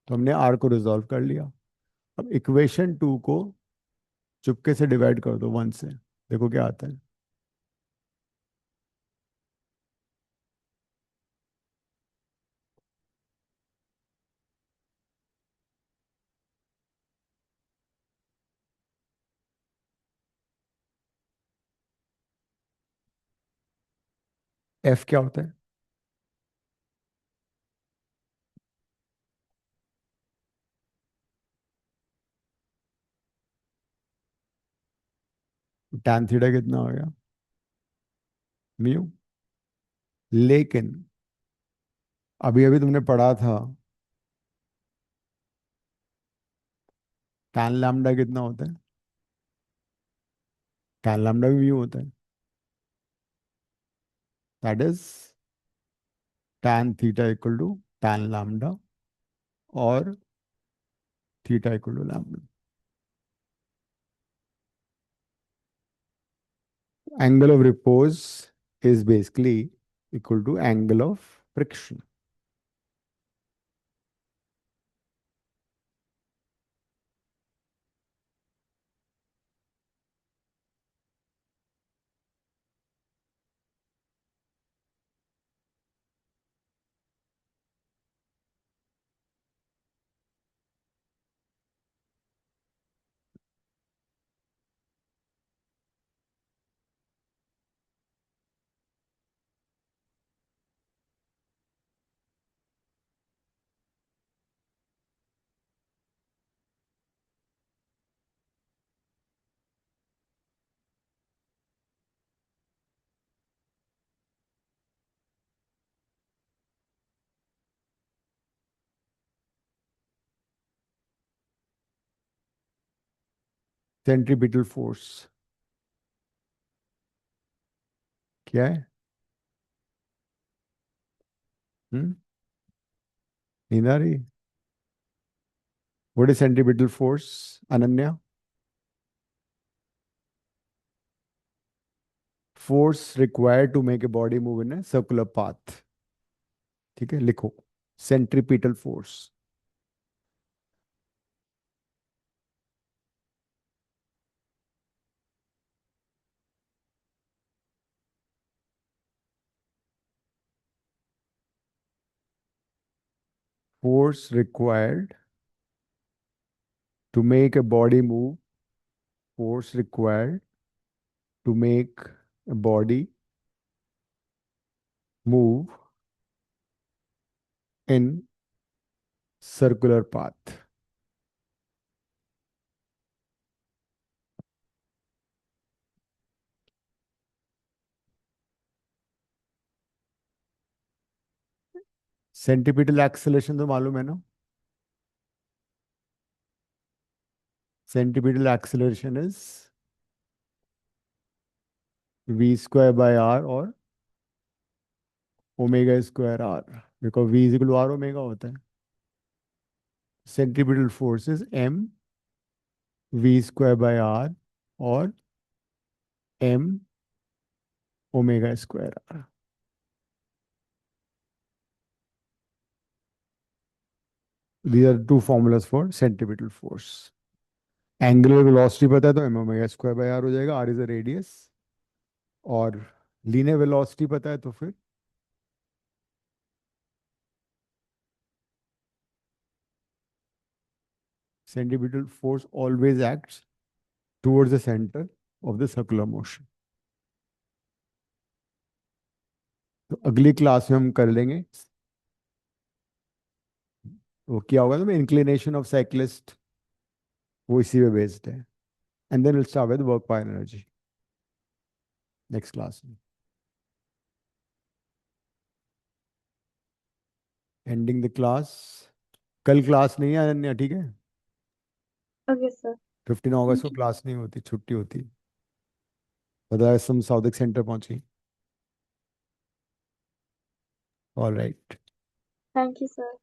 तो हमने R को रिजॉल्व कर लिया. अब इक्वेशन 2 को चुपके से डिवाइड कर दो 1 से, देखो क्या आता है. F क्या होता है? tan थीटा कितना हो गया? म्यू. लेकिन अभी अभी तुमने पढ़ा था tan लैम्डा कितना होता है? tan लैम्डा भी म्यू होता है. That is tan theta equal to tan lambda और theta equal to lambda. Angle of repose is basically equal to angle of friction. Centripetal force क्या है? हम्म, नींद आ रही? What is centripetal force, Ananya? Force required to make a body move in a circular path. ठीक है, लिखो centripetal force. Force required to make a body move. Force required to make a body move in circular path. Centripetal acceleration तो मालूम है ना? Centripetal acceleration is v square by r और omega square r, because v is equal to r omega होता है. Centripetal force is m v square by r और m omega square r. These are two formulas for centripetal force. Angular velocity पता है तो m omega square by r हो जाएगा, r इज अ रेडियस. और लीनियर वेलोसिटी पता है तो फिर centripetal force always acts towards the center of the circular motion. तो अगली क्लास में हम कर लेंगे वो क्या होगा ना, इंक्लिनेशन ऑफ साइक्लिस्ट, वो इसी पे बेस्ड है. And then will start with work by energy next class में. Ending the class. कल क्लास नहीं है अनन्या, ठीक है? Okay sir. 15 अगस्त को क्लास नहीं होती, छुट्टी होती. अदरवाइज तुम साउदिक सेंटर पहुंची. All right. Thank you sir.